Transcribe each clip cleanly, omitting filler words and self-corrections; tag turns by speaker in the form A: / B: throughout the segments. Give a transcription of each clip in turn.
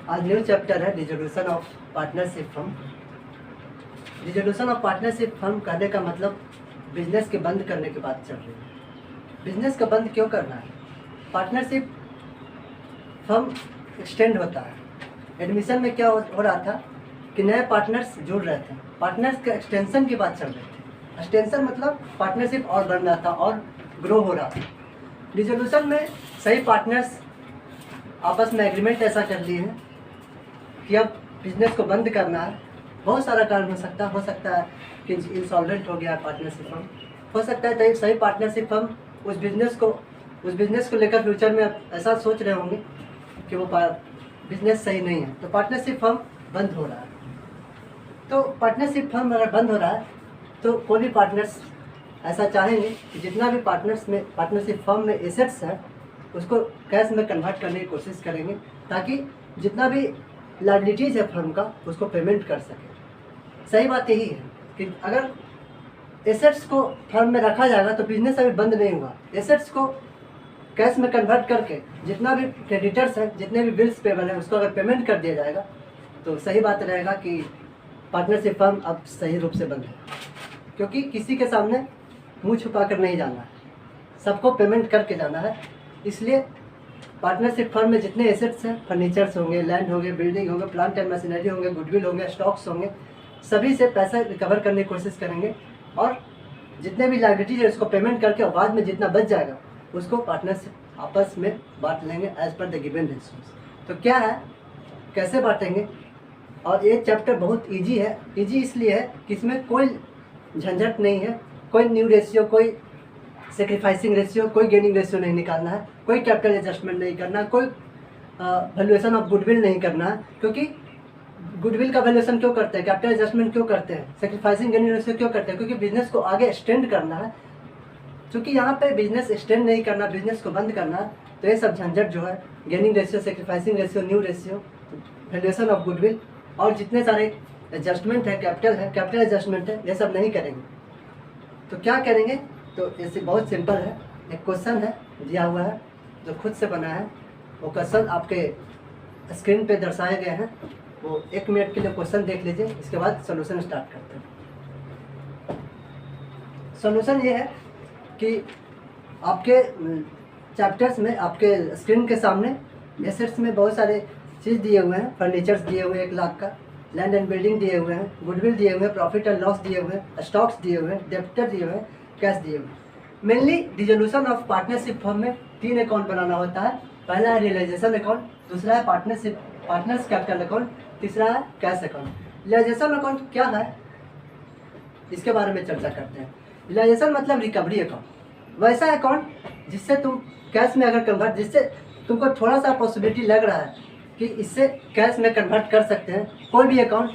A: आज new chapter है dissolution of partnership firm. Dissolution of partnership firm कहने का मतलब बिजनेस के बंद करने की बात चल रही है। बिजनेस का बंद क्यों करना है? पार्टनरशिप फर्म एक्सटेंड होता है। एडमिशन में क्या हो रहा था कि नए पार्टनर्स जुड़ रहे थे, पार्टनर्स के एक्सटेंशन की बात चल रही थी। एक्सटेंशन मतलब पार्टनरशिप और बढ़ रहा था और ग्रो हो रहा था। डिसोल्यूशन में सही पार्टनर्स आपस में एग्रीमेंट ऐसा कर लिए हैं कि अब बिजनेस को बंद करना है। बहुत सारा कारण हो सकता है कि इंसॉल्वेंट हो गया पार्टनरशिप फर्म, हो सकता है तो सही पार्टनरशिप फर्म उस बिजनेस को लेकर फ्यूचर में ऐसा सोच रहे होंगे कि वो बिजनेस सही नहीं है, तो पार्टनरशिप फर्म बंद हो रहा है। तो पार्टनरशिप फर्म अगर बंद हो रहा है तो कोई भी पार्टनर्स ऐसा चाहेंगे कि जितना भी पार्टनरशिप फर्म में एसेट्स है उसको कैश में कन्वर्ट करने की कोशिश करेंगे, ताकि जितना भी लायबिलिटीज़ है फर्म का उसको पेमेंट कर सके। सही बात यही है कि अगर एसेट्स को फर्म में रखा जाएगा तो बिजनेस अभी बंद नहीं हुआ। एसेट्स को कैश में कन्वर्ट करके जितना भी क्रेडिटर्स हैं, जितने भी बिल्स पेबल हैं, उसको अगर पेमेंट कर दिया जाएगा तो सही बात रहेगा कि पार्टनरशिप फर्म अब सही रूप से बंद है। क्योंकि किसी के सामने मुँह छुपा कर नहीं जाना है, सबको पेमेंट करके जाना है। इसलिए पार्टनरशिप फर्म में जितने एसेट्स हैं, फर्नीचर्स होंगे, लैंड होंगे, बिल्डिंग होंगे, प्लांट एंड मशीनरी होंगे, गुडविल होंगे, स्टॉक्स होंगे, सभी से पैसा रिकवर करने की कोशिश करेंगे और जितने भी लायबिलिटीज है उसको पेमेंट करके और बाद में जितना बच जाएगा उसको पार्टनरशिप आपस में बांट लेंगे as per the given ratios. तो क्या है, कैसे बांटेंगे? और ये चैप्टर बहुत ईजी है। ईजी इसलिए है कि इसमें कोई झंझट नहीं है, कोई न्यू रेशियो, कोई सेक्रीफाइसिंग रेशियो, कोई गेनिंग रेशियो नहीं निकालना है, कोई कैपिटल एडजस्टमेंट नहीं करना है, कोई वैल्यूएशन ऑफ गुडविल नहीं करना है। क्योंकि गुडविल का वैल्यूएशन क्यों करते हैं, कैपिटल एडजस्टमेंट क्यों करते हैं, सेक्रीफाइसिंग गेनिंग रेशियो क्यों करते हैं? क्योंकि बिजनेस को आगे एक्सटेंड करना है। क्योंकि यहाँ पे बिजनेस एक्सटेंड नहीं करना, बिजनेस को बंद करना है, तो ये सब झंझट जो है gaining ratio, sacrificing ratio, new ratio, valuation of goodwill और जितने सारे एडजस्टमेंट है, कैपिटल एडजस्टमेंट है, ये सब नहीं करेंगे। तो क्या करेंगे? तो ऐसे बहुत सिंपल है। एक क्वेश्चन है दिया हुआ है जो खुद से बना है, वो क्वेश्चन आपके स्क्रीन पे दर्शाए गए हैं। वो 1 मिनट के लिए क्वेश्चन देख लीजिए, इसके बाद सॉल्यूशन स्टार्ट करते हैं। सॉल्यूशन ये है कि आपके चैप्टर्स में, आपके स्क्रीन के सामने एसेट्स में बहुत सारे चीज़ दिए हुए हैं। फर्नीचर्स दिए हुए हैं 1 लाख का, लैंड एंड बिल्डिंग दिए हुए हैं, गुडविल दिए हुए हैं, प्रॉफिट एंड लॉस दिए हुए हैं, स्टॉक्स दिए हुए हैं, डेप्टर दिए हुए हैं, कैश दिए हुए हैं। Mainly dissolution of partnership firm में 3 अकाउंट बनाना होता है। पहला है रियलाइजेशन अकाउंट, दूसरा है पार्टनर्स कैपिटल अकाउंट, तीसरा है कैश अकाउंट। रियलाइजेशन अकाउंट क्या है, इसके बारे में चर्चा करते हैं। रियलाइजेशन मतलब रिकवरी अकाउंट, वैसा अकाउंट जिससे तुम कैश में अगर कन्वर्ट, जिससे तुमको थोड़ा सा पॉसिबिलिटी लग रहा है कि इससे कैश में कन्वर्ट कर सकते हैं। कोई भी अकाउंट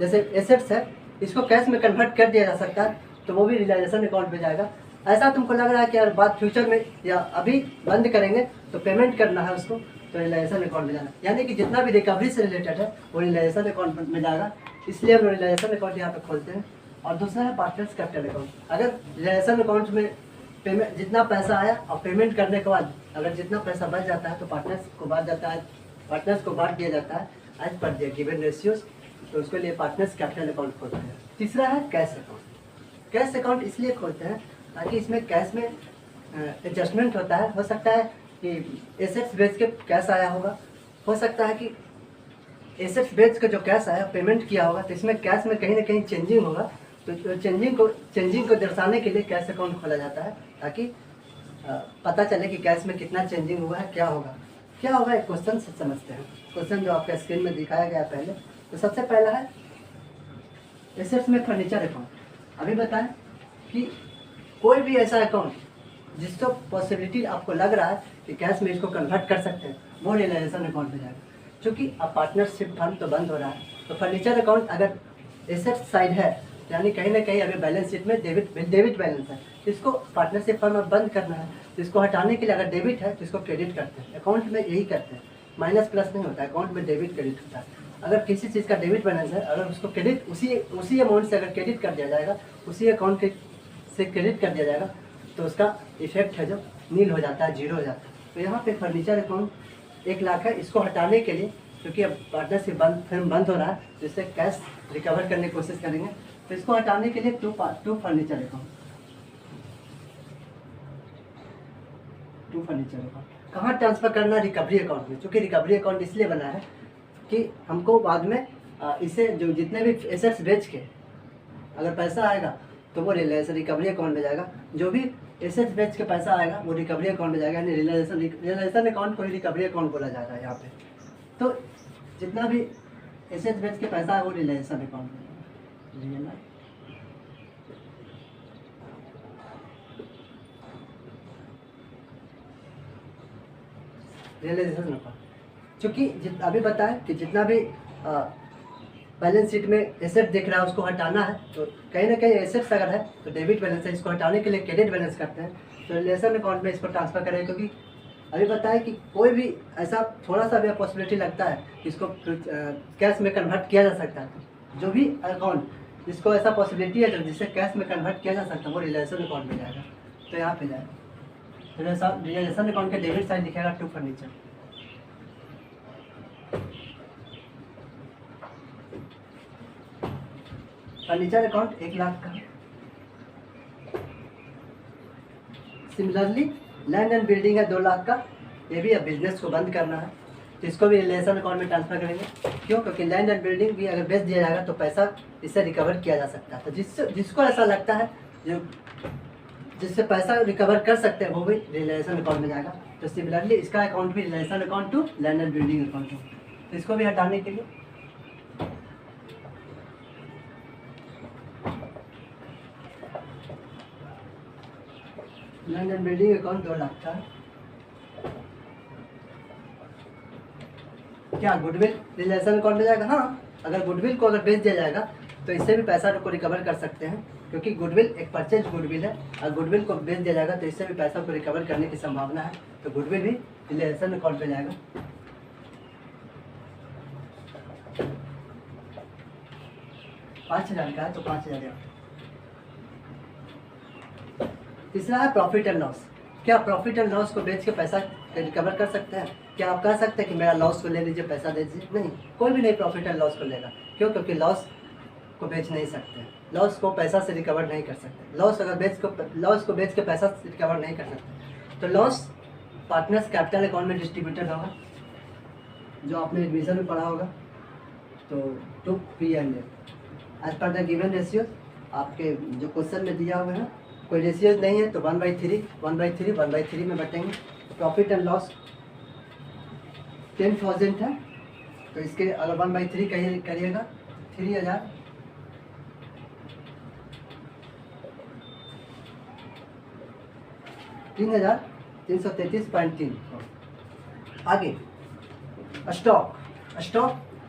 A: जैसे एसेट्स है, इसको कैश में कन्वर्ट कर दिया जा सकता है, तो वो भी रियलाइजेशन अकाउंट में जाएगा। ऐसा तुमको लग रहा है कि यार बात फ्यूचर में या अभी बंद करेंगे तो पेमेंट करना है उसको, तो रियलाइजेशन अकाउंट में जाना, यानी कि जितना भी रिकवरी से रिलेटेड है वो रियलाइजेशन अकाउंट में जाएगा। इसलिए हम रियलाइजेशन अकाउंट यहाँ पे खोलते हैं। और दूसरा है पार्टनर्स कैपिटल अकाउंट। अगर रियलाइजेशन अकाउंट में पेमेंट, जितना पैसा आया और पेमेंट करने के बाद अगर जितना पैसा बच जाता है तो पार्टनर्स को बांट दिया जाता है as per the given ratios, तो उसके लिए पार्टनर्स कैपिटल अकाउंट खोलते हैं। तीसरा है कैश अकाउंट। कैश अकाउंट इसलिए खोलते हैं ताकि इसमें कैश में एडजस्टमेंट होता है। हो सकता है कि एसेट्स बेच के कैश आया होगा, हो सकता है कि एसेट्स बेच के जो कैश आया पेमेंट किया होगा, तो इसमें कैश में कहीं ना कहीं चेंजिंग होगा। तो चेंजिंग को दर्शाने के लिए कैश अकाउंट खोला जाता है, ताकि पता चले कि कैश में कितना चेंजिंग हुआ है, क्या होगा। एक क्वेश्चन से समझते हैं। क्वेश्चन जो आपके स्क्रीन में दिखाया गया पहले, तो सबसे पहला है एसेट्स में फर्नीचर अकाउंट। अभी बताएं कि कोई भी ऐसा अकाउंट जिसको पॉसिबिलिटी आपको लग रहा है कि कैश में इसको कन्वर्ट कर सकते हैं, वो रियलाइजेशन अकाउंट में जाएगा। क्योंकि अब पार्टनरशिप फर्म तो बंद हो रहा है, तो फर्नीचर अकाउंट अगर एसेट साइड है, यानी कहीं ना कहीं अभी बैलेंस शीट में डेबिट बैलेंस है, इसको पार्टनरशिप फर्म अब बंद करना है। तो इसको हटाने के लिए अगर डेबिट है तो इसको क्रेडिट करते हैं। अकाउंट में यही करते हैं, माइनस प्लस नहीं होता है, अकाउंट में डेबिट क्रेडिट होता है। अगर किसी चीज़ का डेबिट बैलेंस है, अगर उसको क्रेडिट उसी अमाउंट से अगर क्रेडिट कर दिया जाएगा, उसी अकाउंट से क्रेडिट कर दिया जाएगा, तो उसका इफेक्ट है जो नील हो जाता है, जीरो हो जाता है। तो यहाँ पे फर्नीचर अकाउंट 1 लाख है, इसको हटाने के लिए क्योंकि अब पार्टनरशिप फिल्म बंद हो रहा है, तो इससे कैश रिकवर करने की कोशिश करेंगे। तो इसको हटाने के लिए to furniture account, to furniture account कहाँ ट्रांसफर करना है? रिकवरी अकाउंट में। क्योंकि रिकवरी अकाउंट इसलिए बना है कि हमको बाद में इसे जो जितने भी एसेट्स बेच के अगर पैसा आएगा तो वो रिकवरी अकाउंट में जाएगा। जो भी एसेट्स बेच के पैसा आएगा वो रिकवरी अकाउंट में जाएगा, यानी रियलाइजेशन अकाउंट को ही रिकवरी अकाउंट बोला जाता है यहाँ पे। तो जितना भी एसेट्स बेच के पैसा है वो रियलाइजेशन अकाउंट में रियलाइजेशन अकाउंट। क्योंकि अभी बताएं कि जितना भी बैलेंस शीट में एसेट दिख रहा है उसको हटाना है, तो कहीं ना कहीं एसेट्स अगर है तो डेबिट बैलेंस है, इसको हटाने के लिए क्रेडिट बैलेंस करते हैं, तो रिलेशन अकाउंट में इसको ट्रांसफर करें। क्योंकि अभी बताएं कि कोई भी ऐसा थोड़ा सा भी पॉसिबिलिटी लगता है कि इसको कैश में कन्वर्ट किया जा सकता है। जो भी अकाउंट जिसको ऐसा पॉसिबिलिटी है जिससे कैश में कन्वर्ट किया जा सकता है वो रिलेशन अकाउंट में जाएगा। तो यहाँ पे जाएगा रिलेशन अकाउंट के डेबिट साइड लिखेगा to furniture. Furniture account 1 lakh का। सिमिलरली लैंड एंड बिल्डिंग है 2 लाख का, ये भी अब बिजनेस को बंद करना है तो इसको भी रिलेशन अकाउंट में ट्रांसफर करेंगे। क्यों? क्योंकि लैंड एंड बिल्डिंग भी अगर बेच दिया जाएगा तो पैसा इससे रिकवर किया जा सकता है। तो जिसको ऐसा लगता है जो जिससे पैसा रिकवर कर सकते हैं वो भी रिलेशन अकाउंट में जाएगा। तो सिमिलरली इसका अकाउंट भी realisation account to land and building account हो। तो इसको भी हटाने के लिए land and building account 2 lakh का। क्या गुडविल रिलेशन अकाउंट में जाएगा? हाँ, अगर गुडविल को अगर बेच दिया जाएगा तो इससे भी पैसा को रिकवर कर सकते हैं, क्योंकि गुडविल एक परचेज गुडविल है। अगर गुडविल को बेच दिया जाएगा तो इससे भी पैसा को रिकवर करने की संभावना है, तो गुडविल भी रिलेशन अकाउंट में जाएगा। $5,000 का है तो 5,000। तीसरा है प्रॉफिट एंड लॉस। क्या प्रॉफिट एंड लॉस को बेच के पैसा रिकवर कर सकते हैं? क्या आप कह सकते हैं कि मेरा लॉस को ले लीजिए पैसा दे दीजिए? नहीं, कोई भी नहीं प्रॉफिट एंड लॉस को लेगा। क्यों? क्योंकि लॉस को बेच नहीं सकते, लॉस को पैसा से रिकवर नहीं कर सकते। लॉस को बेच के पैसा से रिकवर नहीं कर सकते। तो लॉस पार्टनर्स कैपिटल अकाउंट में डिस्ट्रीब्यूटेड होगा, जो आपने एडमिशन में पढ़ा होगा। तो to P&L as per the given ratio, आपके जो क्वेश्चन में दिया हुआ है कोई रेशियोज नहीं है तो 1/3 में बटेंगे। प्रॉफिट एंड लॉस 10,000 है तो इसके अगर 1/3 करिएगा 3,000। $3,333.3। आगे स्टॉक।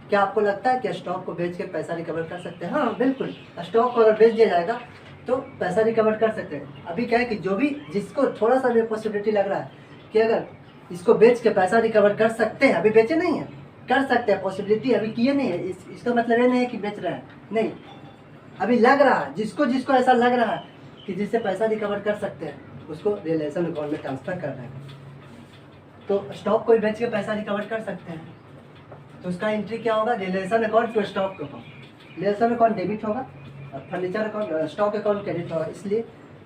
A: क्या आपको लगता है कि स्टॉक को बेच के पैसा रिकवर कर सकते हैं? हाँ बिल्कुल, स्टॉक को अगर बेच दिया जाएगा तो पैसा रिकवर कर सकते हैं। अभी क्या है कि जो भी जिसको थोड़ा सा भी पॉसिबिलिटी लग रहा है कि अगर इसको बेच के पैसा रिकवर कर सकते हैं, अभी बेचे नहीं है, कर सकते हैं, पॉसिबिलिटी अभी किए नहीं है, इसका मतलब ये नहीं है कि बेच रहे हैं, नहीं, अभी लग रहा है, जिसको ऐसा लग रहा है कि जिससे पैसा रिकवर कर सकते हैं उसको रिलेशन अकाउंट में ट्रांसफर करना है। तो स्टॉक को बेच के पैसा रिकवर कर सकते हैं तो उसका एंट्री क्या होगा? Realisation account to stock account. Realisation account debit होगा, furniture account stock account credit होगा, इसलिए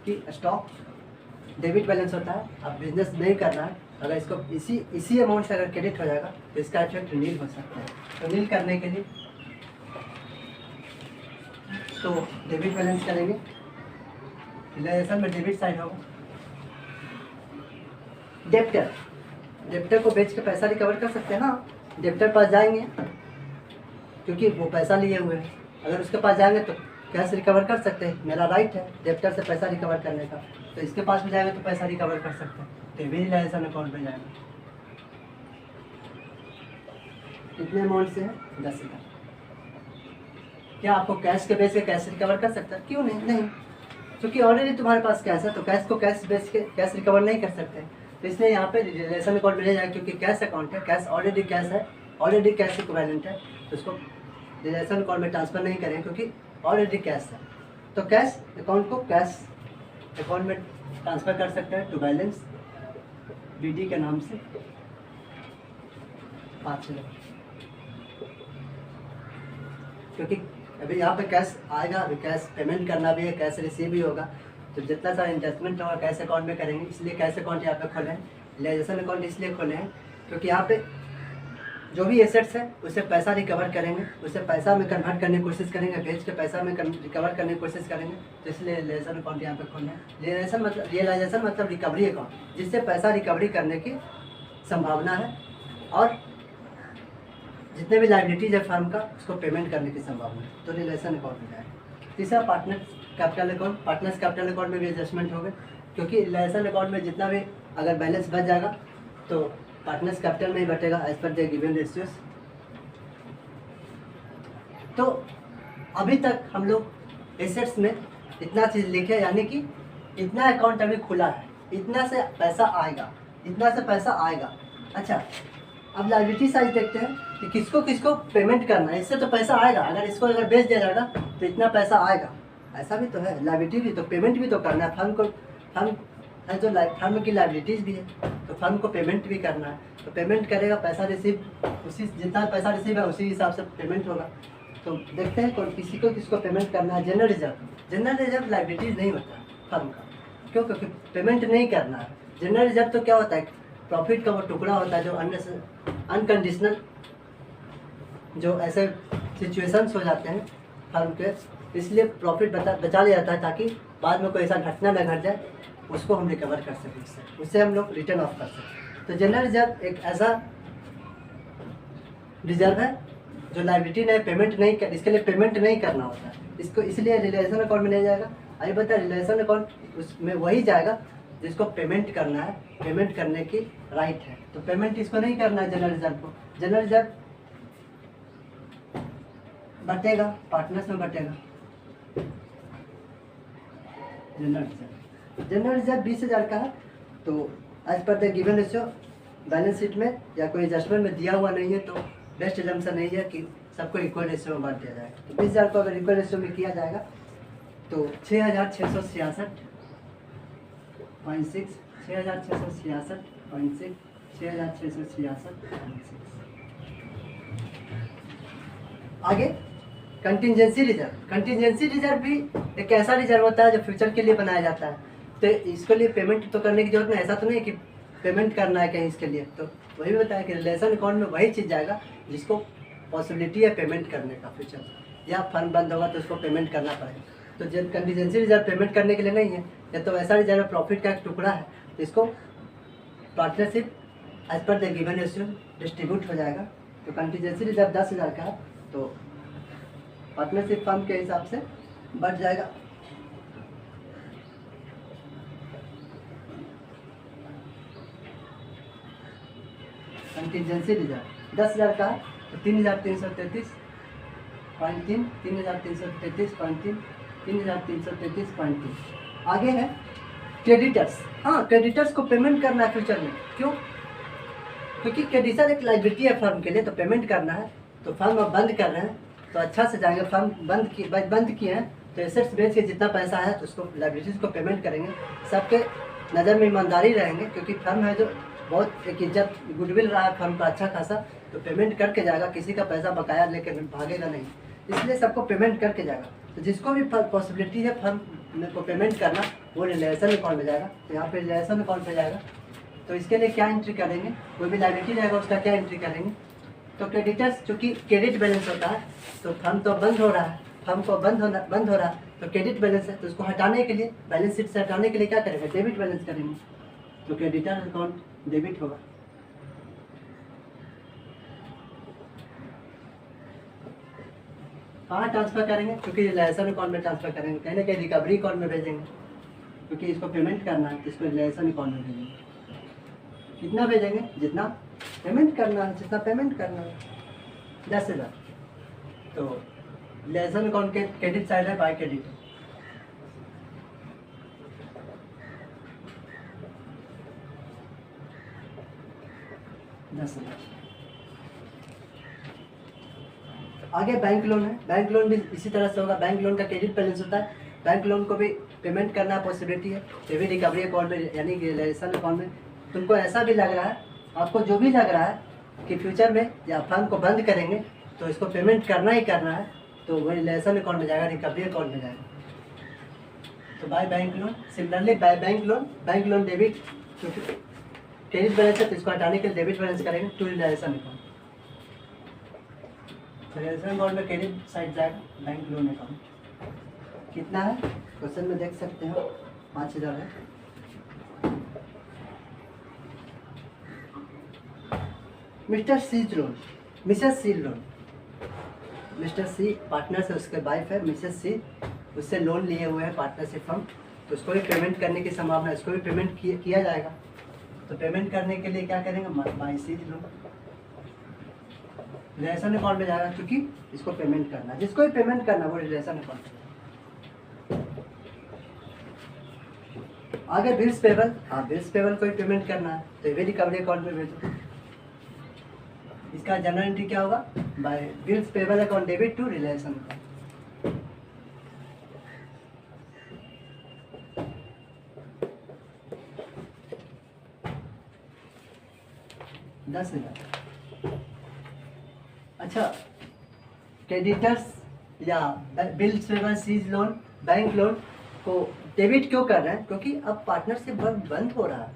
A: कि स्टॉक डेबिट बैलेंस होता है। अब बिजनेस नहीं करना है, अगर इसको इसी अमाउंट से अगर क्रेडिट हो जाएगा तो इसका इफेक्ट नील हो सकता है। तो नील करने के लिए तो डेबिट बैलेंस करेंगे, रिलेशन में डेबिट साइड होगा। डेप्टर को बेच के पैसा रिकवर कर सकते हैं। हाँ, डेप्टर पास जाएंगे क्योंकि वो पैसा लिए हुए हैं, अगर उसके पास जाएंगे तो कैश रिकवर कर सकते हैं, मेरा राइट है डेप्टर से पैसा रिकवर करने का, तो इसके पास भी जाएंगे तो पैसा रिकवर कर सकते हैं, तो भी रिलेशन अकाउंट में जाएगा। कितने अमाउंट से है? 10,000। क्या आपको कैश के बेच के कैश रिकवर कर सकता है? क्यों नहीं, क्योंकि ऑलरेडी तुम्हारे पास कैश है, तो कैश को कैश बेच के कैश रिकवर नहीं कर सकते, तो इसलिए यहाँ पे रिलेशन अकाउंट में ले जाएगा, क्योंकि कैश अकाउंट है, कैश ऑलरेडी कैश है, ऑलरेडी कैश इक्विवेलेंट है, तो उसको रिलेशन अकाउंट में ट्रांसफर नहीं करेंगे क्योंकि ऑलरेडी कैश है। तो कैश अकाउंट को कैश अकाउंट में ट्रांसफर कर सकते हैं टू बैलेंस BD के नाम से 5,000। क्योंकि अभी यहाँ पे कैश आएगा, अभी कैश पेमेंट करना भी है, कैश रिसीव भी होगा, तो जितना सारा इन्वेस्टमेंट होगा कैश अकाउंट में करेंगे। इसलिए कैश अकाउंट यहाँ पे खोले हैं। रियलाइजेशन अकाउंट इसलिए खोले हैं क्योंकि यहाँ पे जो भी एसेट्स है उसे पैसा रिकवर करेंगे, उसे पैसा में कन्वर्ट करने की कोशिश करेंगे, भेज के पैसा में रिकवर करने की कोशिश करेंगे। तो इसलिए रियलाइजेशन अकाउंट यहाँ पे खोलना है। रियलाइजेशन मतलब रिकवरी अकाउंट, जिससे पैसा रिकवरी करने की संभावना है और जितने भी लाइबिलिटीज है फर्म का उसको पेमेंट करने की संभावना है, तो रियलाइजेशन अकाउंट में जाएगा। तीसरा partners capital account. Partners capital account में भी एडजस्टमेंट होगा, क्योंकि रियलाइजेशन अकाउंट में जितना भी अगर बैलेंस बच जाएगा तो पार्टनर्स कैपिटल में ही बटेगा as per the given ratios. तो अभी तक हम लोग एसेट्स में इतना चीज़ लिखे, यानी कि इतना अकाउंट अभी खुला है, इतना से पैसा आएगा, इतना से पैसा आएगा। अच्छा, अब लायबिलिटी साइड देखते हैं कि किसको किसको पेमेंट करना है। इससे तो पैसा आएगा, अगर इसको अगर बेच दिया जाएगा तो इतना पैसा आएगा, ऐसा भी तो है। लायबिलिटी भी तो पेमेंट भी तो करना है फर्म को। फर्म है जो फर्म की लायबिलिटीज़ भी है, तो फर्म को पेमेंट भी करना है, तो पेमेंट करेगा, पैसा रिसीव, उसी जितना पैसा रिसीव है उसी हिसाब से पेमेंट होगा। तो देखते हैं कौन किसी को किसको पेमेंट करना है। General reserve. General reserve liabilities नहीं होता फर्म का, क्यों? क्योंकि पेमेंट नहीं करना है। जनरल रिजर्व तो क्या होता है, प्रॉफिट का वो टुकड़ा होता है जो अनकंडीशनल, जो ऐसे सिचुएशंस हो जाते हैं फर्म के, इसलिए प्रॉफिट बचा लिया जाता है ताकि बाद में कोई ऐसा घटना न घट जाए, उसको हम रिकवर कर सकें, उससे हम लोग रिटर्न ऑफ कर सकें। तो जनरल रिजर्व एक ऐसा रिजर्व है जो लायबिलिटी नहीं, पेमेंट नहीं कर, इसके लिए पेमेंट नहीं करना होता है, इसको इसलिए रिलेशन अकाउंट में नहीं जाएगा। आइए बता, रिलेशन अकाउंट उसमें वही जाएगा जिसको पेमेंट करना है, पेमेंट करने की राइट है। तो पेमेंट इसको नहीं करना है जनरल रिजर्व को। जनरल रिजर्व बटेगा, पार्टनर्स में बटेगा। जनरल रिजर्व 20,000 का है, तो as per the given ratio balance sheet में या कोई एडजस्टमेंट में दिया हुआ नहीं है, तो बेस्ट एजम्पशन नहीं है कि सबको इक्वल रेशियो में बांट दिया जाएगा। तो 20,000 को अगर इक्वल रेशियो में किया जाएगा तो 6,666.6, 6,666.6, 6,666.6। आगे कंटिजेंसी रिजर्व। कंटिजेंसी रिजर्व भी एक ऐसा रिजर्व होता है जो फ्यूचर के लिए बनाया जाता है, तो इसके लिए पेमेंट तो करने की जरूरत नहीं, ऐसा तो नहीं कि पेमेंट करना है कहीं इसके लिए। तो वही बताया कि रिलेशन अकाउंट में वही चीज़ जाएगा जिसको पॉसिबिलिटी है पेमेंट करने का फ्यूचर, या फंड बंद होगा तो उसको पेमेंट करना पड़ेगा। तो जब कंटिजेंसी रिजर्व पेमेंट करने के लिए नहीं है, या तो ऐसा रिजर्व प्रॉफिट का एक टुकड़ा है, तो इसको partnership as per the given ratio distribute हो जाएगा। तो कंटिजेंसी रिजर्व 10,000 का है, तो पार्टनरशिप फर्म के हिसाब से बढ़ जाएगा। कंटिजेंसी रिजर्व 10,000 का है, तो 3,333.3, 3,333.3, 3,333.3। आगे है क्रेडिटर्स। हाँ, क्रेडिटर्स को पेमेंट करना है फ्यूचर में। क्यों? क्योंकि क्रेडिटर एक लायबिलिटी है फर्म के लिए, तो पेमेंट करना है। तो फर्म अब बंद कर रहे हैं तो अच्छा से जाएंगे। फर्म बंद किए हैं तो एसेट्स बेच के जितना पैसा है तो उसको लायबिलिटीज़ को पेमेंट करेंगे। सबके नज़र में ईमानदारी रहेंगे, क्योंकि फर्म है जो बहुत एक इज्जत गुडविल रहा है फर्म का अच्छा खासा, तो पेमेंट करके जाएगा, किसी का पैसा बकाया लेके भागेगा नहीं, इसलिए सबको पेमेंट करके जाएगा। तो जिसको भी पॉसिबिलिटी है फर्म को पेमेंट करना, वो रिलेशन अकाउंट में जाएगा। तो यहाँ पे रिलेशन अकाउंट में जाएगा, तो इसके लिए क्या एंट्री करेंगे, कोई भी लायबिलिटी रहेगा उसका क्या एंट्री करेंगे। तो क्रेडिटर्स, चूँकि क्रेडिट बैलेंस होता है, तो फर्म तो बंद हो रहा है, फर्म को बंद हो रहा है, तो क्रेडिट बैलेंस है, तो उसको हटाने के लिए, बैलेंस शीट से हटाने के लिए क्या करेंगे, डेबिट बैलेंस करेंगे। तो क्रेडिटर अकाउंट डेबिट होगा। कहाँ ट्रांसफर करेंगे, क्योंकि रिलेशन अकाउंट में ट्रांसफर करेंगे, कहीं ना कहीं रिकवरी अकाउंट में भेजेंगे, क्योंकि इसको पेमेंट करना है, तो इसको रिलेशन अकाउंट में भेजेंगे। कितना भेजेंगे, जितना पेमेंट करना है, जितना पेमेंट करना है, 10,000। तो रिलेशन अकाउंट के क्रेडिट साइड है बाय क्रेडिट, आगे बैंक लोन है। बैंक लोन भी इसी तरह से होगा। बैंक लोन का क्रेडिट बैलेंस होता है, बैंक लोन को भी पेमेंट करना पॉसिबिलिटी है, ये भी रिकवरी अकाउंट में यानी कि रिलेशन अकाउंट में। तुमको ऐसा भी लग रहा है, आपको जो भी लग रहा है कि फ्यूचर में या फर्म को बंद करेंगे तो इसको पेमेंट करना ही करना है, तो वो रिलेशन अकाउंट में जाएगा, रिकवरी अकाउंट में जाएगा। तो by bank loan, similarly by bank loan debit, क्योंकि क्रेडिट बैलेंस है तो इसको हटाने के लिए डेबिट बैलेंस करेंगे to realisation account. Realisation account में क्रेडिट साइड जाएगा बैंक लोन अकाउंट। कितना है क्वेश्चन में देख सकते हो, 5000 है। Mr C loan, Mrs C loan, Mr C partner से उसके वाइफ है, मिसेस सी उससे लोन लिए हुए हैं पार्टनरशिप फर्म, तो उसको भी पेमेंट करने की संभावना है, उसको भी पेमेंट किया जाएगा। तो पेमेंट करने के लिए क्या करेंगे, बाय सी लोन रिलेशन अकाउंट में जाएगा, क्योंकि इसको पेमेंट करना है, जिसको भी पेमेंट करना है वो रिलेशन अकाउंट में। आगे बिल्स पेबल, हाँ बिल्स पेबल को भी पेमेंट करना है तो ये भी रिकवरी अकाउंट में भेजो। इसका जनरल एंट्री क्या होगा, by bills payable account debit to realisation account. 10,000। अच्छा, क्रेडिटर्स या bills payable C's loan bank loan को डेबिट क्यों कर रहे हैं, क्योंकि अब पार्टनरशिप बंद हो रहा है,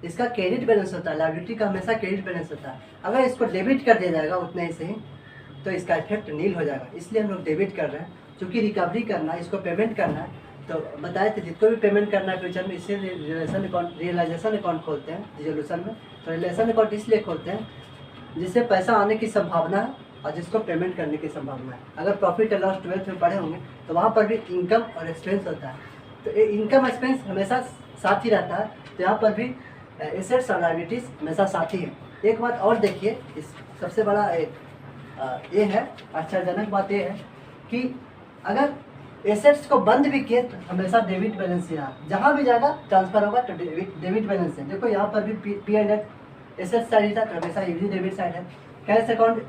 A: इसका क्रेडिट बैलेंस होता है, लायबिलिटी का हमेशा क्रेडिट बैलेंस होता है। अगर इसको डेबिट कर दिया जाएगा उतने ही से ही तो इसका इफेक्ट नील हो जाएगा, इसलिए हम लोग डेबिट कर रहे हैं। क्योंकि रिकवरी करना है, इसको पेमेंट करना है, तो बताए थे जिसको भी पेमेंट करना है फ्यूचर में, इससे रिलेशन अकाउंट रियलाइजेशन अकाउंट खोलते हैं रिजोल्यूशन में। तो रिलेशन अकाउंट इसलिए खोलते हैं जिससे पैसा आने की संभावना है और जिसको पेमेंट करने की संभावना है। अगर प्रॉफिट एंड लॉस 12th में पढ़े होंगे तो वहाँ पर भी इनकम और एक्सपेंस होता है, तो इनकम एक्सपेंस हमेशा साथ ही रहता है, तो यहाँ पर भी एसेट्स और लायबिलिटीज हमेशा साथ ही है। एक बात और देखिए, इस सबसे बड़ा ये है आश्चर्यजनक बात ये है कि अगर एसेट्स को बंद भी किए तो हमेशा डेबिट बैलेंस ही रहा, जहाँ भी जाएगा ट्रांसफर होगा तो डेबिट बैलेंस है। देखो यहाँ पर भी पी एंड एसेट साइड था तो हमेशा ये भी डेबिट साइड है। कैश अकाउंट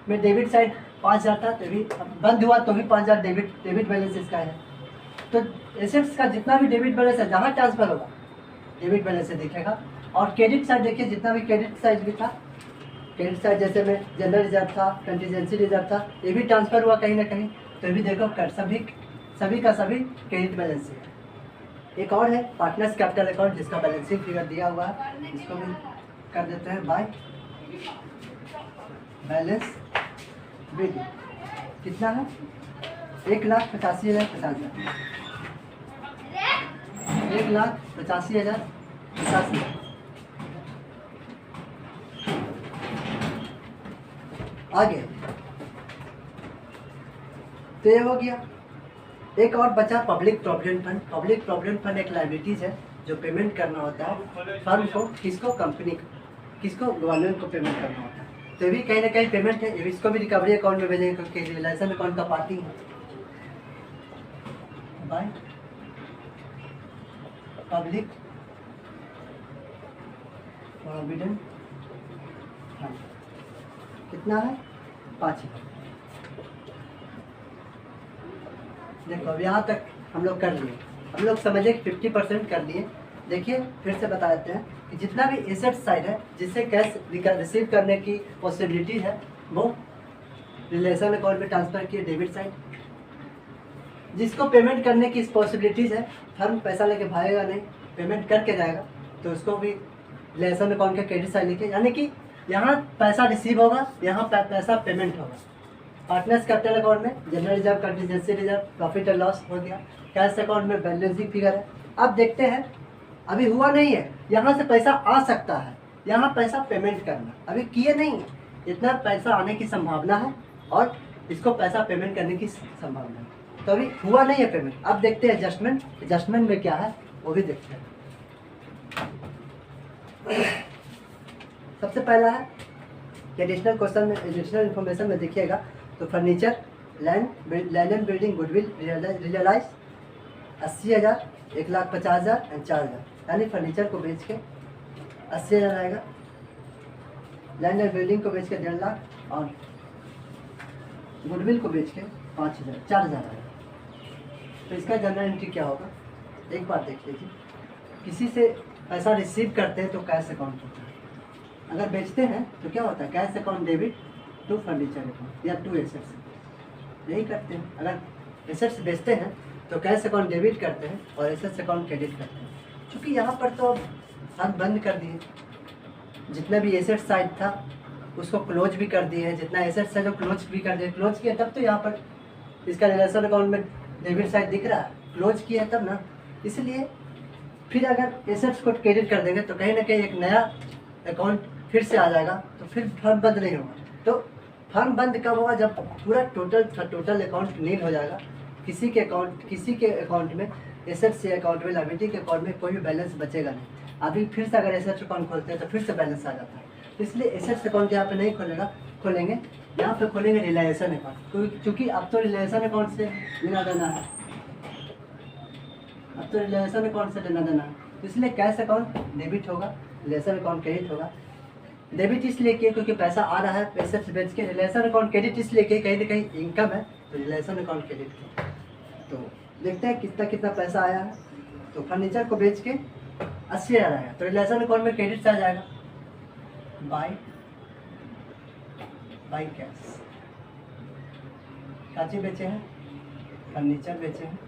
A: में डेबिट साइड 5,000 था तो भी बंद हुआ तो भी 5,000 डेबिट बैलेंस इसका है। तो एसेट्स का जितना भी डेबिट बैलेंस है जहाँ ट्रांसफर होगा डेबिट बैलेंस से दिखेगा। और क्रेडिट साइड देखिए, जितना भी क्रेडिट साइड भी था, क्रेडिट साइड जैसे में जनरल रिजर्व था, कंटीजेंसी रिजर्व था, ये भी ट्रांसफर हुआ कहीं ना कहीं, तो ये भी देखो सभी का सभी क्रेडिट बैलेंस है। एक और है पार्टनर्स कैपिटल अकाउंट, जिसका बैलेंसिंग फिगर दिया हुआ है, इसको भी कर देते हैं बाय बैलेंस बिल। कितना है, 1,85,050, 1,85,050। आगे तो ये हो गया। एक और बचा public provident fund. Public provident fund एक लायबिलिटीज है जो पेमेंट करना होता है फर्म को, किसको, कंपनी को, किसको, गवर्नमेंट को पेमेंट करना होता है। तो ये भी कहीं ना कहीं पेमेंट है, इसको भी रिकवरी अकाउंट में भेजेंगे क्योंकि रिलेशन अकाउंट का पार्टी है। बाय पब्लिक प्रोविडेंट फंड कितना है, 5,000। देखो अब यहाँ तक हम लोग कर लिए, हम लोग समझे कि 50% कर लिए। देखिए फिर से बता देते हैं कि जितना भी एसेट साइड है जिससे कैश रिसीव करने की पॉसिबिलिटी है वो रिलेशन अकाउंट में ट्रांसफर किए डेबिट साइड। जिसको पेमेंट करने की पॉसिबिलिटीज़ है, फर्म पैसा लेके भागेगा नहीं, पेमेंट करके जाएगा, तो उसको भी रिलेशन अकाउंट के क्रेडिट साइड लिखे, यानी कि यहाँ पैसा रिसीव होगा, यहाँ पैसा पेमेंट होगा। पार्टनर्स कैपिटल अकाउंट में general reserve, contingency reserve, profit and loss हो गया। कैश अकाउंट में बैलेंसिंग फिगर है। अब देखते हैं, अभी हुआ नहीं है, यहाँ से पैसा आ सकता है, यहाँ पैसा पेमेंट करना, अभी किए नहीं है, इतना पैसा आने की संभावना है और इसको पैसा पेमेंट करने की संभावना है, तो अभी हुआ नहीं है पेमेंट। अब देखते हैं एडजस्टमेंट में क्या है वो भी देखते हैं। सबसे पहला है एडिशनल क्वेश्चन में, एडिशनल इन्फॉर्मेशन में देखिएगा तो furniture, land and building, goodwill realise 80,000, 1,50,000 and 4,000, यानी फर्नीचर को बेच के 80,000 आएगा, लैंड एंड बिल्डिंग को बेच के 1.5 लाख और गुडविल को बेच के 5,000, 4,000 आएगा। तो इसका जनरल एंट्री क्या होगा, एक बार देख लीजिए। किसी से पैसा रिसीव करते हैं तो कैश अकाउंट होता है, अगर बेचते हैं तो क्या होता है, cash account debit to furniture account या टू एसेट्स। यही करते हैं। अगर एसेट्स बेचते हैं तो कैश अकाउंट डेबिट करते हैं और एसेट्स अकाउंट क्रेडिट करते हैं। क्योंकि यहाँ पर तो हाथ बंद कर दिए, जितना भी एसेट साइड था उसको क्लोज भी कर दिए हैं, जितना एसेट्स है जो क्लोज भी कर दिए। क्लोज किया तब तो यहाँ पर इसका रिलेशन अकाउंट में डेबिट साइड दिख रहा है, क्लोज किया तब ना। इसलिए फिर अगर एसेट्स को क्रेडिट कर देंगे तो कहीं ना कहीं एक नया अकाउंट फिर से आ जाएगा, तो फिर फर्म बंद नहीं होगा। तो फर्म बंद कब होगा? जब पूरा टोटल अकाउंट नील हो जाएगा, किसी के अकाउंट में, एसेट्स के अकाउंट में, लायबिलिटी के अकाउंट में कोई भी बैलेंस बचेगा नहीं। अभी फिर से अगर एसेट्स अकाउंट खोलते हैं तो फिर से बैलेंस आ जाता है। तो इसलिए एसेट्स अकाउंट यहाँ पे नहीं खोलेंगे, यहाँ पे खोलेंगे रिलायंसन अकाउंट। क्योंकि अब तो रिलायंसन अकाउंट से लेना देना है, अब तो रिलेशन अकाउंट से लेना देना है। इसलिए कैश अकाउंट डेबिट होगा, रिलेशन अकाउंट क्रेडिट होगा। डेबिट इसलिए किया क्योंकि पैसा आ रहा है पैसे से बेच के। रिलेशन अकाउंट क्रेडिट इसलिए कि कहीं ना कहीं इनकम है, तो रिलेशन अकाउंट क्रेडिट किया। तो देखते हैं कितना पैसा आया है। तो फर्नीचर को बेच के 80,000 आया, तो रिलेशन अकाउंट में क्रेडिट से आ जाएगा बाई कैश। काची बेचे हैं, फर्नीचर बेचे हैं,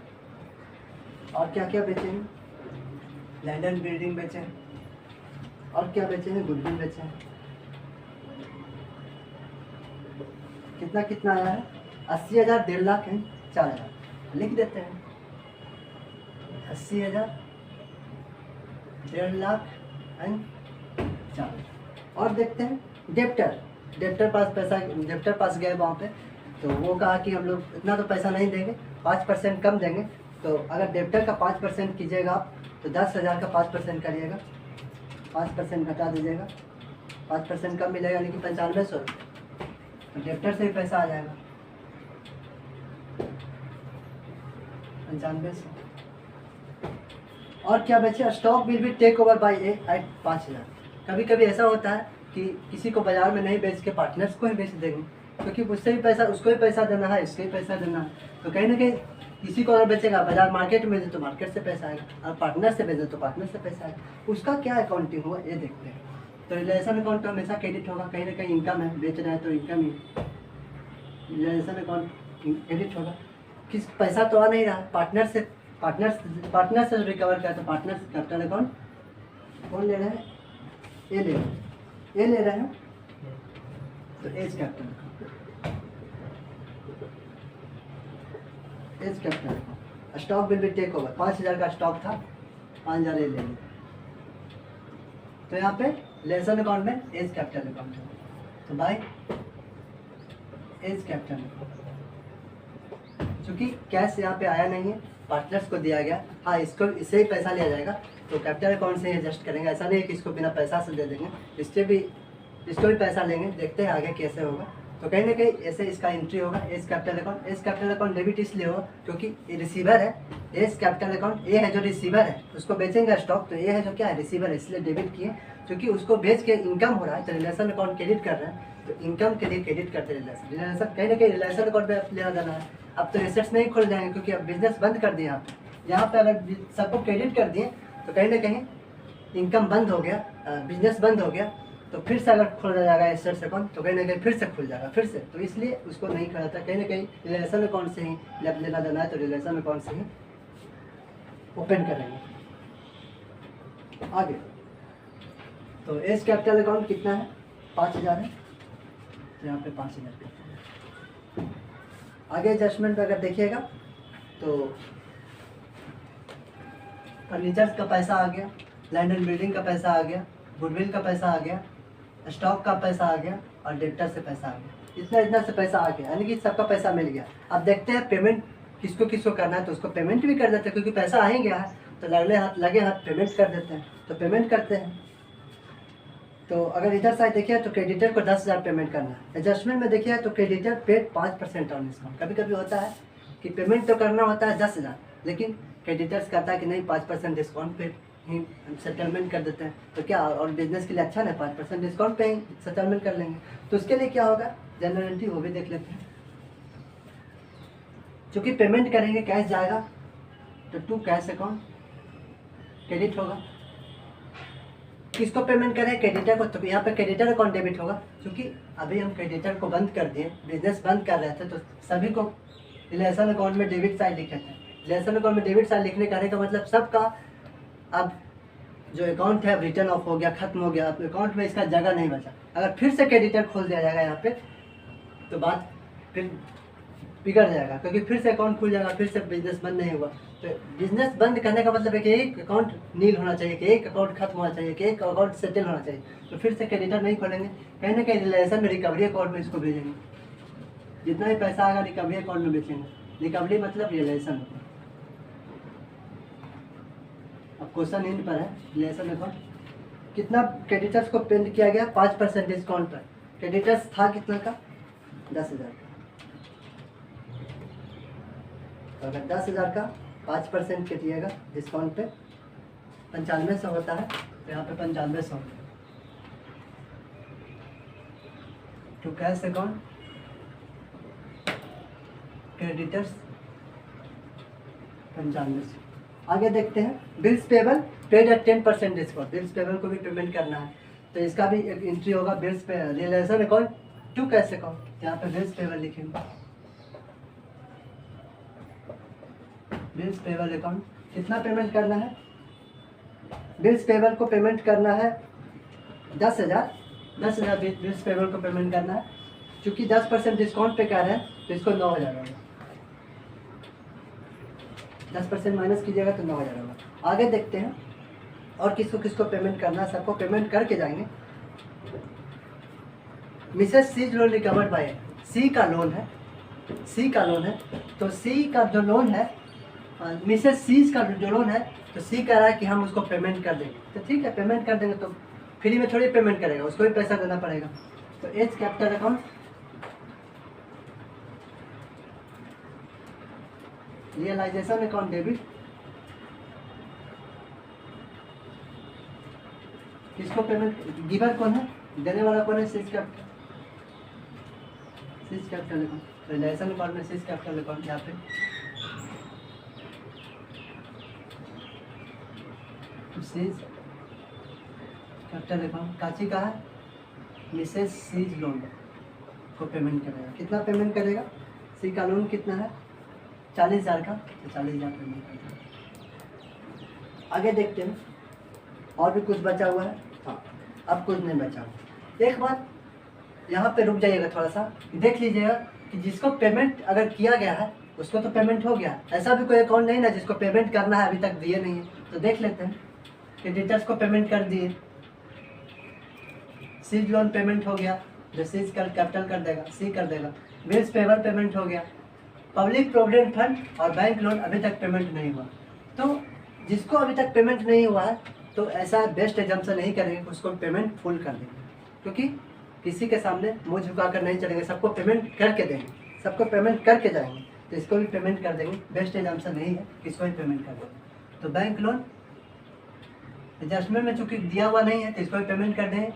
A: और क्या क्या बेचे हैं, लैंड एंड बिल्डिंग बेचे हैं, और क्या बेचे हैं, गुडविल बेचे हैं। कितना आया है? 80,000, 1.5 लाख है, 4,000 लिख देते हैं। 80,000, 1.5 लाख एंड 4,000। और देखते हैं डेप्टर पास गए वहाँ पे, तो वो कहा कि हम लोग इतना तो पैसा नहीं देंगे, 5% कम देंगे। तो अगर डेप्टर का 5% कीजिएगा आप, तो 10,000 का 5% करिएगा, 5% घटा दीजिएगा, 5% कम मिलेगा, लेकिन 9500 रुपये। डेप्टर से ही पैसा आ जाएगा 9500। और क्या बचे? Stock will be take over by A at 5,000। कभी कभी ऐसा होता है कि किसी को बाजार में नहीं बेच के पार्टनर्स को ही बेच देंगे, क्योंकि उससे भी पैसा, उसको भी पैसा देना है, इसको भी पैसा देना है। तो कहीं ना कहीं किसी को अगर बेचेगा, बाजार मार्केट में दे तो मार्केट से पैसा आएगा, और पार्टनर से बेचे तो पार्टनर से पैसा आएगा। उसका क्या अकाउंटिंग हुआ ये देखते हैं। तो रिलेशन अकाउंट तो हमेशा क्रेडिट होगा, कहीं ना कहीं इनकम है, बेच रहा है तो इनकम ही। रिलेशन अकाउंट क्रेडिट होगा, किस पैसा तो आ नहीं रहा, पार्टनर से रिकवर किया, तो पार्टनर कैपिटल अकाउंट कौन ले रहे हैं? ए ले रहे हैं, तो A's capital stock will be take over. 5,000 का स्टॉक था, 5,000 ले लेंगे। तो यहाँ पे लेसन अकाउंट में एज कैपिटल अकाउंट है, तो बाय एज कैपिटल। चूँकि कैश यहाँ पे आया नहीं है, पार्टनर्स को दिया गया, हाँ इसको इससे ही पैसा लिया जाएगा, तो कैपिटल अकाउंट से एडजस्ट करेंगे। ऐसा नहीं है कि इसको बिना पैसा से दे देंगे, इसको भी पैसा लेंगे। देखते हैं आगे कैसे होगा। तो कहीं ना कहीं ऐसे इसका एंट्री होगा A's capital account. A's capital account debit इसलिए होगा क्योंकि ये रिसीवर है। एज कैपिटल अकाउंट ए है जो रिसीवर है, उसको बेचेंगे स्टॉक, तो ये है जो क्या है, रिसीवर है, इसलिए डेबिट किए। क्योंकि उसको बेच के इनकम हो रहा है, तो रिलेशन अकाउंट क्रेडिट कर रहे हैं, तो इनकम के लिए क्रेडिट करते रिलेशन कहीं ना कहीं रिलेशन अकाउंट में लेना देना है। अब तो एसेट्स नहीं खुल जाएंगे क्योंकि अब बिजनेस बंद कर दिया। यहाँ पे अगर सबको क्रेडिट कर दिए तो कहीं ना कहीं इनकम बंद हो गया, बिजनेस बंद हो गया, तो फिर से अगर खोला जाएगा एसेट्स अकाउंट तो कहीं ना कहीं फिर से खुल जाएगा फिर से। तो इसलिए उसको नहीं खोला था, कहीं ना कहीं रिलेशन अकाउंट से ही लेना देना है, तो रिलेशन अकाउंट से ही ओपन करेंगे। आगे तो एज कैपिटल अकाउंट कितना है? 5,000 है, तो यहाँ पे 5,000। आगे एडजस्टमेंट अगर देखिएगा तो फर्नीचर्स का पैसा आ गया, लैंड एंड बिल्डिंग का पैसा आ गया, गुडविल का पैसा आ गया, स्टॉक का पैसा आ गया, और डेप्टर से पैसा आ गया। इतना से पैसा आ गया, यानी कि सबका पैसा मिल गया। अब देखते हैं पेमेंट किसको करना है, तो उसको पेमेंट भी कर देते हैं, क्योंकि पैसा आ ही गया है, तो लगे हाथ पेमेंट कर देते हैं। तो पेमेंट करते हैं। तो अगर इधर साइड देखिए तो क्रेडिटर को 10,000 पेमेंट करना है। एडजस्टमेंट में देखिए तो क्रेडिटर पेड 5% ऑन डिस्काउंट। कभी कभी होता है कि पेमेंट तो करना होता है 10,000, लेकिन क्रेडिटर्स कहता है कि नहीं 5% डिस्काउंट पे ही सेटलमेंट कर देते हैं। तो क्या, और बिजनेस के लिए अच्छा ना, 5% डिस्काउंट पे ही सेटलमेंट कर लेंगे। तो उसके लिए क्या होगा, जनरलिटी वो भी देख लेते हैं। चूँकि पेमेंट करेंगे कैश जाएगा, तो टू कैश अकाउंट क्रेडिट होगा। किसको पेमेंट करें? क्रेडिटर को, तो यहाँ पे क्रेडिटर अकाउंट डेबिट होगा, क्योंकि अभी हम क्रेडिटर को बंद कर दिए, बिजनेस बंद कर रहे थे, तो सभी को रिलेशन अकाउंट में डेबिट साइड लिखे थे। रिलेशन अकाउंट में डेबिट साइड लिखने का मतलब सबका अब जो अकाउंट है रिटर्न ऑफ हो गया, खत्म हो गया, अकाउंट में इसका जगह नहीं बचा। अगर फिर से क्रेडिटर खोल दिया जाएगा यहाँ पे तो बात फिर बिगड़ जाएगा, क्योंकि फिर से अकाउंट खुल जाएगा, फिर से बिजनेस बंद नहीं हुआ। तो बिजनेस बंद करने का मतलब है कि एक अकाउंट नील होना चाहिए, कि एक अकाउंट खत्म होना चाहिए, कि एक अकाउंट सेटल होना चाहिए। तो फिर से क्रेडिटर नहीं खोलेंगे, कहीं ना कहीं रिलेशन में रिकवरी अकाउंट में इसको भेजेंगे। जितना भी पैसा आएगा रिकवरी अकाउंट में बेचेंगे। रिकवरी मतलब रिलेशन। अब क्वेश्चन इन पर है, रिलेशन अकाउंट कितना क्रेडिटर्स को पेमेंट किया गया 5% डिस्काउंट पर। क्रेडिटर्स था कितना का 10,000 का। तो अगर 10,000 का 5% कटिएगा डिस्काउंट पे 9500 होता है, तो यहाँ पे 9500 टू कैश अकाउंट क्रेडिटर्स 9500। आगे देखते हैं bills payable paid at 10% discount. Bills payable को भी पेमेंट करना है, तो इसका भी एक एंट्री होगा bills pay realisation account to cash account. यहाँ पे बिल्स पेबल लिखेंगे, बिल्स पेबल अकाउंट कितना पेमेंट करना है। बिल्स पेबल को पेमेंट करना है 10,000 बिल्स पेबल को पेमेंट करना है। चूँकि 10% डिस्काउंट पे कह रहे हैं तो इसको 9,000 होगा। 10% माइनस कीजिएगा तो 9,000 होगा। आगे देखते हैं और किसको किसको पेमेंट करना है। सबको पेमेंट करके जाएंगे। Mrs C's loan recovered by, C का लोन है, सी का लोन है, तो सी का जो लोन है, मिसेस सीज का जो लोन है, तो सी कह रहा है कि हम उसको पेमेंट कर देंगे। तो ठीक है, पेमेंट कर देंगे, तो फ्री में थोड़ी पेमेंट करेगा, उसको भी पैसा देना पड़ेगा। तो H capital account realisation account debit, किसको पेमेंट, गिवर कौन है, देने वाला कौन है, C's capital account. Realisation account में सीज कैपिटल अकाउंट, यहाँ पे सीज कैपिटल अकाउंट काची का है, मिसेस सीज लोन को पेमेंट करेगा। कितना पेमेंट करेगा, सी का लोन कितना है 40,000 का, तो 40,000 पेमेंट करेगा। आगे देखते हैं और भी कुछ बचा हुआ है। हाँ, अब कुछ नहीं बचा हुआ। एक बात यहाँ पे रुक जाइएगा, थोड़ा सा देख लीजिएगा कि जिसको पेमेंट अगर किया गया है उसको तो पेमेंट हो गया। ऐसा भी कोई अकाउंट नहीं ना जिसको पेमेंट करना है, अभी तक दिए नहीं है। तो देख लेते हैं, क्रेडिटर्स को पेमेंट कर दिए, सीज लोन पेमेंट हो गया, जो सीज कैपिटल कर देगा, सी कर देगा। बिल्स पेबल पेमेंट हो गया। पब्लिक प्रोविडेंट फंड और बैंक लोन अभी तक पेमेंट नहीं हुआ। तो जिसको अभी तक पेमेंट नहीं हुआ है, तो ऐसा बेस्ट एग्जाम्पल नहीं करेंगे, उसको पेमेंट फुल कर देंगे, क्योंकि किसी के सामने मुंह झुका कर नहीं चलेंगे, सबको पेमेंट करके देंगे, सबको पेमेंट करके जाएंगे। तो इसको भी पेमेंट कर देंगे, बेस्ट एग्जाम्पल नहीं है, इसको भी पेमेंट कर देंगे। तो बैंक लोन एडजस्टमेंट में चूँकि दिया हुआ नहीं है, तो इसको भी पेमेंट कर देंगे।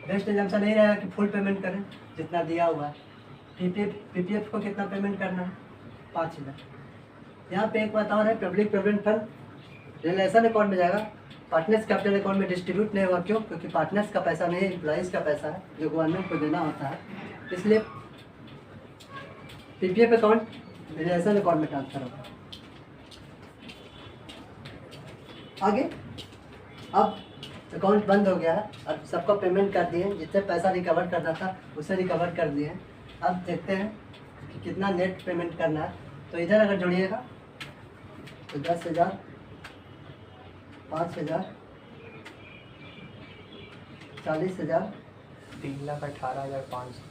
A: बेस्ट एग्जाम्पल नहीं रहेगा कि फुल पेमेंट करें जितना दिया हुआ है। पीपीएफ को कितना पेमेंट करना है 5,000। यहाँ पे एक बात और है, public provident fund relation account में जाएगा, पार्टनर्स कैपिटल अकाउंट में डिस्ट्रीब्यूट नहीं हुआ। क्यों? क्योंकि पार्टनर्स का पैसा नहीं है, एम्प्लॉइज़ का पैसा है जो गवर्नमेंट को देना होता है, इसलिए पीपीएफ अकाउंट रिलेशन अकाउंट में ट्रांसफर होगा। आगे अब अकाउंट बंद हो गया है, अब सबको पेमेंट कर दिए, जितने पैसा रिकवर करना था उसे रिकवर कर दिए। अब देखते हैं कि कितना नेट पेमेंट करना है। तो इधर अगर जोड़िएगा तो 10,000, 5,000, 40,000,
B: 3,18,500,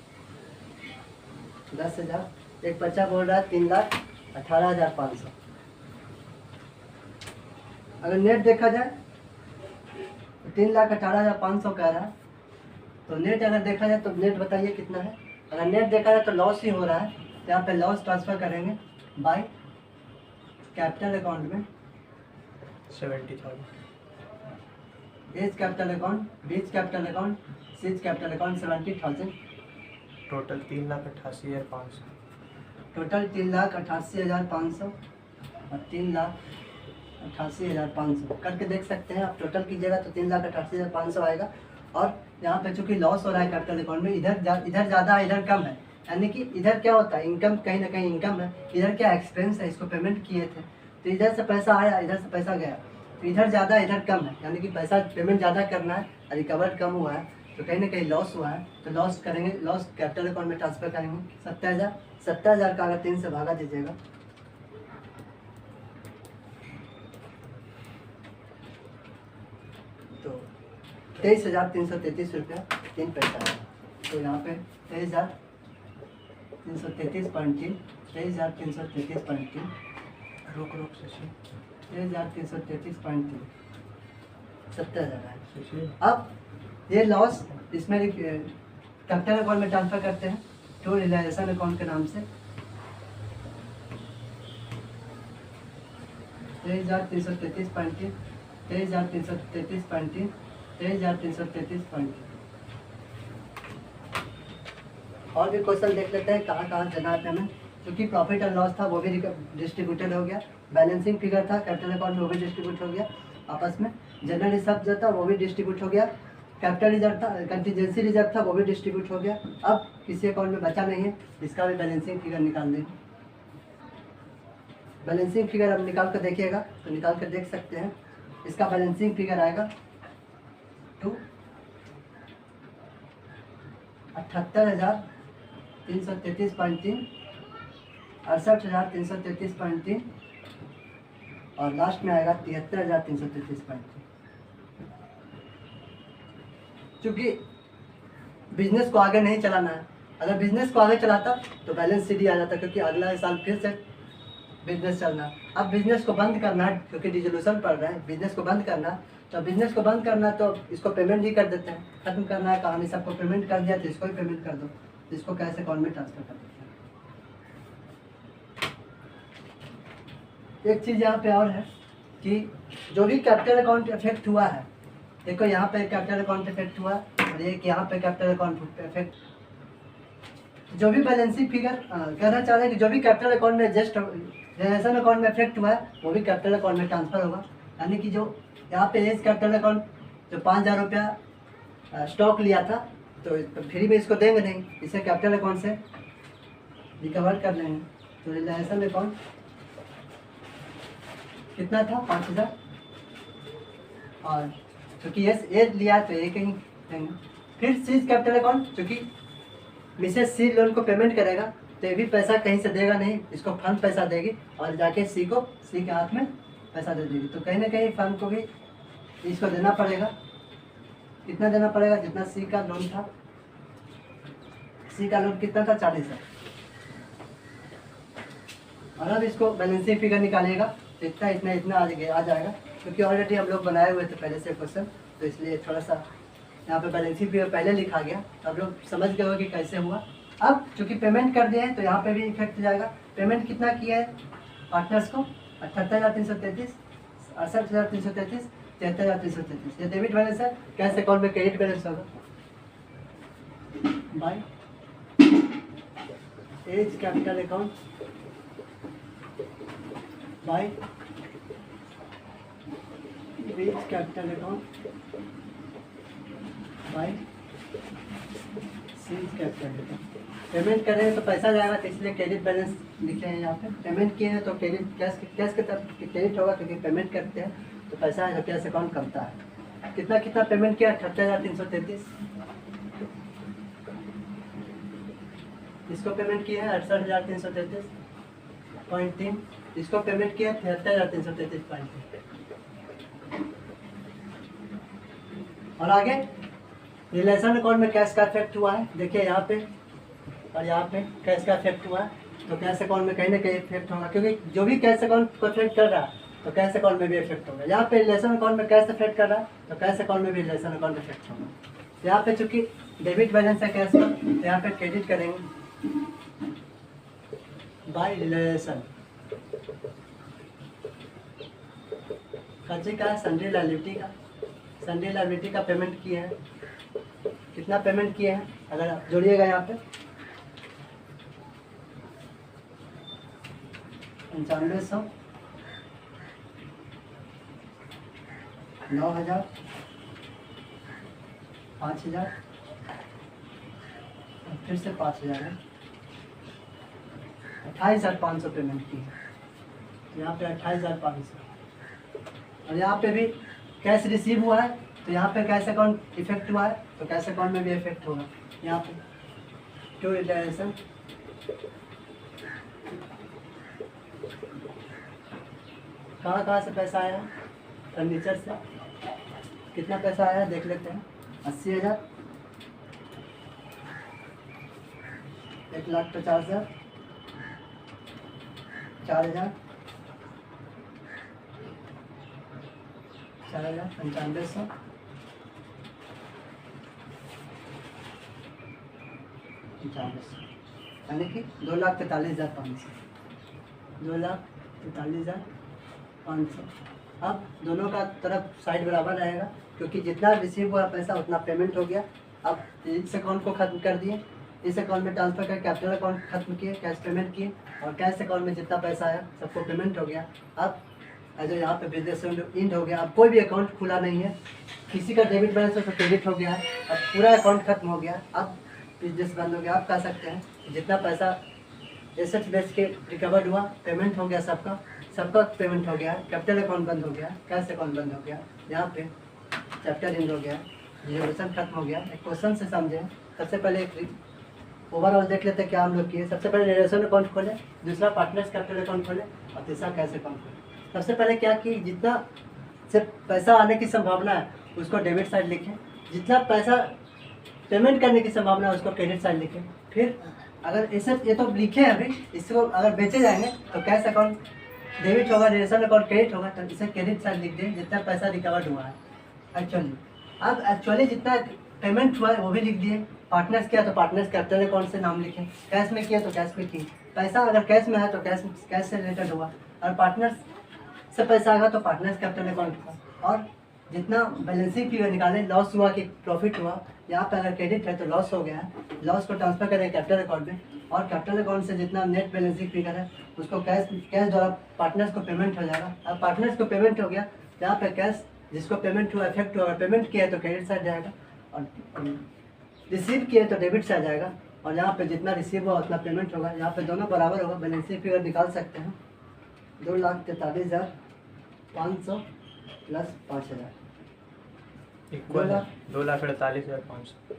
A: 10,000, एक बच्चा बोल रहा है 3,18,500। अगर नेट देखा जाए तो 3,18,500 कह रहा है। तो नेट अगर देखा जाए तो नेट बताइए कितना है। अगर नेट देखा जाए तो लॉस ही हो रहा है, तो यहाँ पे लॉस ट्रांसफ़र करेंगे बाय कैपिटल अकाउंट में
B: 70,000,
A: as capital account, B's capital account, C's capital account 70,000।
B: Total 3,88,500,
A: total 3,88,500 और 3,88,500 करके देख सकते हैं आप। टोटल कीजिएगा तो 3,88,500 आएगा। और यहाँ पे चूंकि लॉस हो रहा है कैपिटल अकाउंट में, इधर ज़्यादा इधर कम है, यानी कि इधर क्या होता है, इनकम कहीं ना कहीं इनकम है, इधर क्या एक्सपेंस है, इसको पेमेंट किए थे तो इधर से पैसा आया, इधर से पैसा गया, तो इधर ज़्यादा इधर कम है, यानी कि पैसा पेमेंट ज़्यादा करना है, रिकवर कम हुआ है, तो कहीं ना कहीं लॉस हुआ है, तो लॉस करेंगे, लॉस कैपिटल अकाउंट में ट्रांसफर करेंगे 70,000 का अगर 3 से भागा दीजिएगा तो 23,333 रुपया 3 पैसा है। तो यहाँ पे 23,333.3, 23,333.3,
B: रुक शशि
A: 23,333.3, 70,000 है।
B: शशि
A: अब ये लॉस इसमें कैपिटल अकाउंट में ट्रांसफर करते हैं टू रियलाइजेशन अकाउंट के नाम से 23,333.3, 23,333.3, 23,333.3। और भी क्वेश्चन देख लेते हैं कहाँ कहाँ देना है पेमेंट, क्योंकि प्रॉफिट एंड लॉस था वो भी डिस्ट्रीब्यूटेड हो गया, बैलेंसिंग फिगर था कैपिटल अकाउंट में वो भी डिस्ट्रीब्यूट हो गया आपस में, जनरल रिजर्व जो था वो भी डिस्ट्रीब्यूट हो गया, कैपिटल रिजर्व था, कंटीजेंसी रिजर्व था वो भी डिस्ट्रीब्यूट हो गया। अब किसी अकाउंट में बचा नहीं है, इसका भी बैलेंसिंग फिगर निकाल देंगे। बैलेंसिंग फिगर अब निकाल कर देखिएगा तो निकाल कर देख सकते हैं, इसका बैलेंसिंग फिगर आएगा 78,333.3, 68,333.3 और लास्ट में आएगा 73,333.3। चूँकि बिजनेस को आगे नहीं चलाना है, अगर बिजनेस को आगे चलाता तो बैलेंस सीधी आ जाता, क्योंकि अगला साल फिर से बिजनेस चलना है। अब बिजनेस को बंद करना है, क्योंकि डिसोल्यूशन पड़ रहा है, बिजनेस को बंद करना है, तो बिजनेस को बंद करना है तो इसको पेमेंट ही कर देते हैं, खत्म करना है कहानी, सबको पेमेंट कर दिया तो इसको भी पेमेंट कर दो, इसको कैसे अकाउंट में ट्रांसफर कर देते हैं। एक चीज़ यहाँ पे और है कि जो भी कैपिटल अकाउंट इफेक्ट हुआ है, देखो यहाँ पे कैपिटल अकाउंट इफेक्ट हुआ और एक यहाँ पे कैपिटल अकाउंट इफेक्ट, जो भी बैलेंसिंग फिगर कहना चाह रहे हैं कि जो भी कैपिटल अकाउंट में एडजस्ट रिलेशन अकाउंट में इफेक्ट हुआ है वो भी कैपिटल अकाउंट में ट्रांसफर होगा, यानी कि जो यहाँ पे एज कैपिटल अकाउंट जो 5,000 रुपया स्टॉक लिया था तो फ्री में इसको देंगे नहीं, इसे कैपिटल अकाउंट से रिकवर कर लेंगे। तो रिलेशन अकाउंट कितना था 5,000, और क्योंकि एज लिया तो एक ही देंगे। फिर सीज कैपिटल अकाउंट, क्योंकि मिसेस सी लोन को पेमेंट करेगा तो ये भी पैसा कहीं से देगा नहीं, इसको फर्म पैसा देगी और जाके सी के हाथ में पैसा दे देगी, तो कहीं ना कहीं फर्म को भी इसको देना पड़ेगा। कितना देना पड़ेगा, जितना सी का लोन था, सी का लोन कितना था 40,000, और अब इसको बैलेंसिंग फिगर निकालिएगा तो इतना इतना इतना आ जाएगा, क्योंकि ऑलरेडी हम लोग बनाए हुए थे पहले से क्वेश्चन, तो इसलिए थोड़ा सा यहाँ पे बैलेंसिंग फिगर पहले लिखा गया, तो आप लोग समझ गए हो कि कैसे हुआ। अब चूँकि पेमेंट कर दिए हैं तो यहाँ पे भी इफेक्ट जाएगा। पेमेंट कितना किया है पार्टनर्स को 78,333, 68,333, 73,333, ये डेबिट बैलेंस है, कैश अकाउंट में क्रेडिट बैलेंस होगा by A's capital account by A's capital account by C's capital account. Payment कर रहे हैं तो पैसा जाएगा, तो इसलिए क्रेडिट बैलेंस लिखे हैं यहाँ पे। पेमेंट किए हैं तो क्रेडिट कैश के तरफ क्रेडिट होगा, क्योंकि पेमेंट करते हैं तो पैसा है, कैश अकाउंट कमता है। कितना पेमेंट किया 78,333, इसको पेमेंट किया है 68,333.3, इसको पेमेंट किया 73,333.3। और आगे रिलेशन अकाउंट में कैश का इफेक्ट हुआ है, देखिए यहाँ पे और यहाँ पे कैश का इफेक्ट हुआ है, तो कैश अकाउंट में कहीं ना कहीं इफेक्ट होगा, क्योंकि जो भी कैश अकाउंट को इफेक्ट कर रहा है तो कैश अकाउंट में भी इफेक्ट होगा। यहाँ पे रिलेशन अकाउंट में कैश इफेक्ट कर रहा है तो कैश अकाउंट में भी रिलेशन अकाउंट इफेक्ट होगा। यहाँ पे चूँकि डेबिट बैलेंस है कैश का, तो यहाँ पे क्रेडिट करेंगे बाय रिलेशन। खर्चे का है सन्ड्री लायबिलिटी का पेमेंट किए हैं, कितना पेमेंट किए हैं अगर आप जोड़िएगा यहाँ पे 9500, 9,000, 5,000, फिर से 5,000 है, 28,500 पेमेंट की है। यहाँ पे 28,500, और यहाँ पे भी कैश रिसीव हुआ है, तो यहाँ पे कैश अकाउंट इफेक्ट हुआ है, तो कैश अकाउंट में भी इफेक्ट होगा। यहाँ पे टू रिलेशन, कहाँ से पैसा आया? फर्नीचर से। कितना पैसा आया देख लेते हैं। 80,000, 1,50,000, 4,000, 4,95,100, 95,000, यानी कि 2,43,500, 2,43,500। अब दोनों का तरफ साइड बराबर रहेगा, क्योंकि जितना रिसीव हुआ पैसा उतना पेमेंट हो गया। अब इस अकाउंट को ख़त्म कर दिए, इस अकाउंट में ट्रांसफ़र कर कैपिटल अकाउंट खत्म किए, कैश पेमेंट किए, और कैश अकाउंट में जितना पैसा आया सबको पेमेंट हो गया। अब जो यहाँ पे बिजनेस इंड हो गया, अब कोई भी अकाउंट खुला नहीं है, किसी का डेबिट बैलेंस हो तो क्रेडिट हो गया है, अब पूरा अकाउंट खत्म हो गया, अब बिजनेस बंद हो गया। आप कह सकते हैं कि जितना पैसा एसेट्स बेच के रिकवर्ड हुआ, पेमेंट हो गया, सबका पेमेंट हो गया, कैपिटल अकाउंट बंद हो गया, कैश अकाउंट बंद हो गया, यहाँ पे चैप्टर एंड हो गया, रिजोल्यूशन खत्म हो गया। एक क्वेश्चन से समझें। सबसे पहले एक ओवरऑल देख लेते हैं क्या हम लोग किए। सबसे पहले रिलेशन अकाउंट खोले, दूसरा पार्टनर्स कैपिटल अकाउंट खोले, और तीसरा कैश अकाउंट खोले। सबसे पहले क्या कि जितना से पैसा आने की संभावना है उसको डेबिट साइड लिखें, जितना पैसा पेमेंट करने की संभावना है उसको क्रेडिट साइड लिखें। फिर अगर इसे ये तो लिखे हैं अभी, इसको अगर बेचे जाएंगे तो कैश अकाउंट डेबिट होगा, रिलेशन अकाउंट क्रेडिट होगा, तो इसे क्रेडिट साइड लिख दें जितना पैसा रिकवर्ड हुआ है एक्चुअली। अब एक्चुअली जितना पेमेंट हुआ है वो भी लिख दिए। पार्टनर्स किया तो पार्टनर्स कैपिटल अकाउंट से नाम लिखें, कैश में किया तो कैश में किए। पैसा अगर कैश में है तो कैश से रिलेटेड हुआ, और पार्टनर्स से पैसा आएगा तो पार्टनर्स कैपिटल अकाउंट का। और जितना बैलेंसिंग फिगर निकाले, लॉस हुआ कि प्रॉफिट हुआ, यहाँ पे अगर क्रेडिट है तो लॉस हो गया है, लॉस को ट्रांसफर करें कैपिटल अकाउंट में, और कैपिटल अकाउंट से जितना नेट बैलेंसिंग फिगर है उसको कैश द्वारा पार्टनर्स को पेमेंट हो जाएगा। अब पार्टनर्स को पेमेंट हो गया, यहाँ पे कैश जिसको पेमेंट हुआ इफेक्ट हुआ, अगर पेमेंट किया तो क्रेडिट साइड जाएगा, और रिसीव किए तो डेबिट साइड जाएगा, और यहाँ पे जितना रिसीव हुआ उतना पेमेंट होगा। यहाँ पे दोनों बराबर होगा, बैलेंसिंग फिगर निकाल सकते हैं। 2,43,500 प्लस 5,000
B: इक्वल 2,48,500।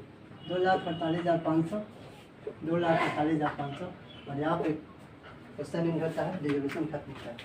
A: 2,48,500, 2,48,500, और यहाँ पे क्वेश्चन इन होता है, रिजोल्यूशन खत्म होता है।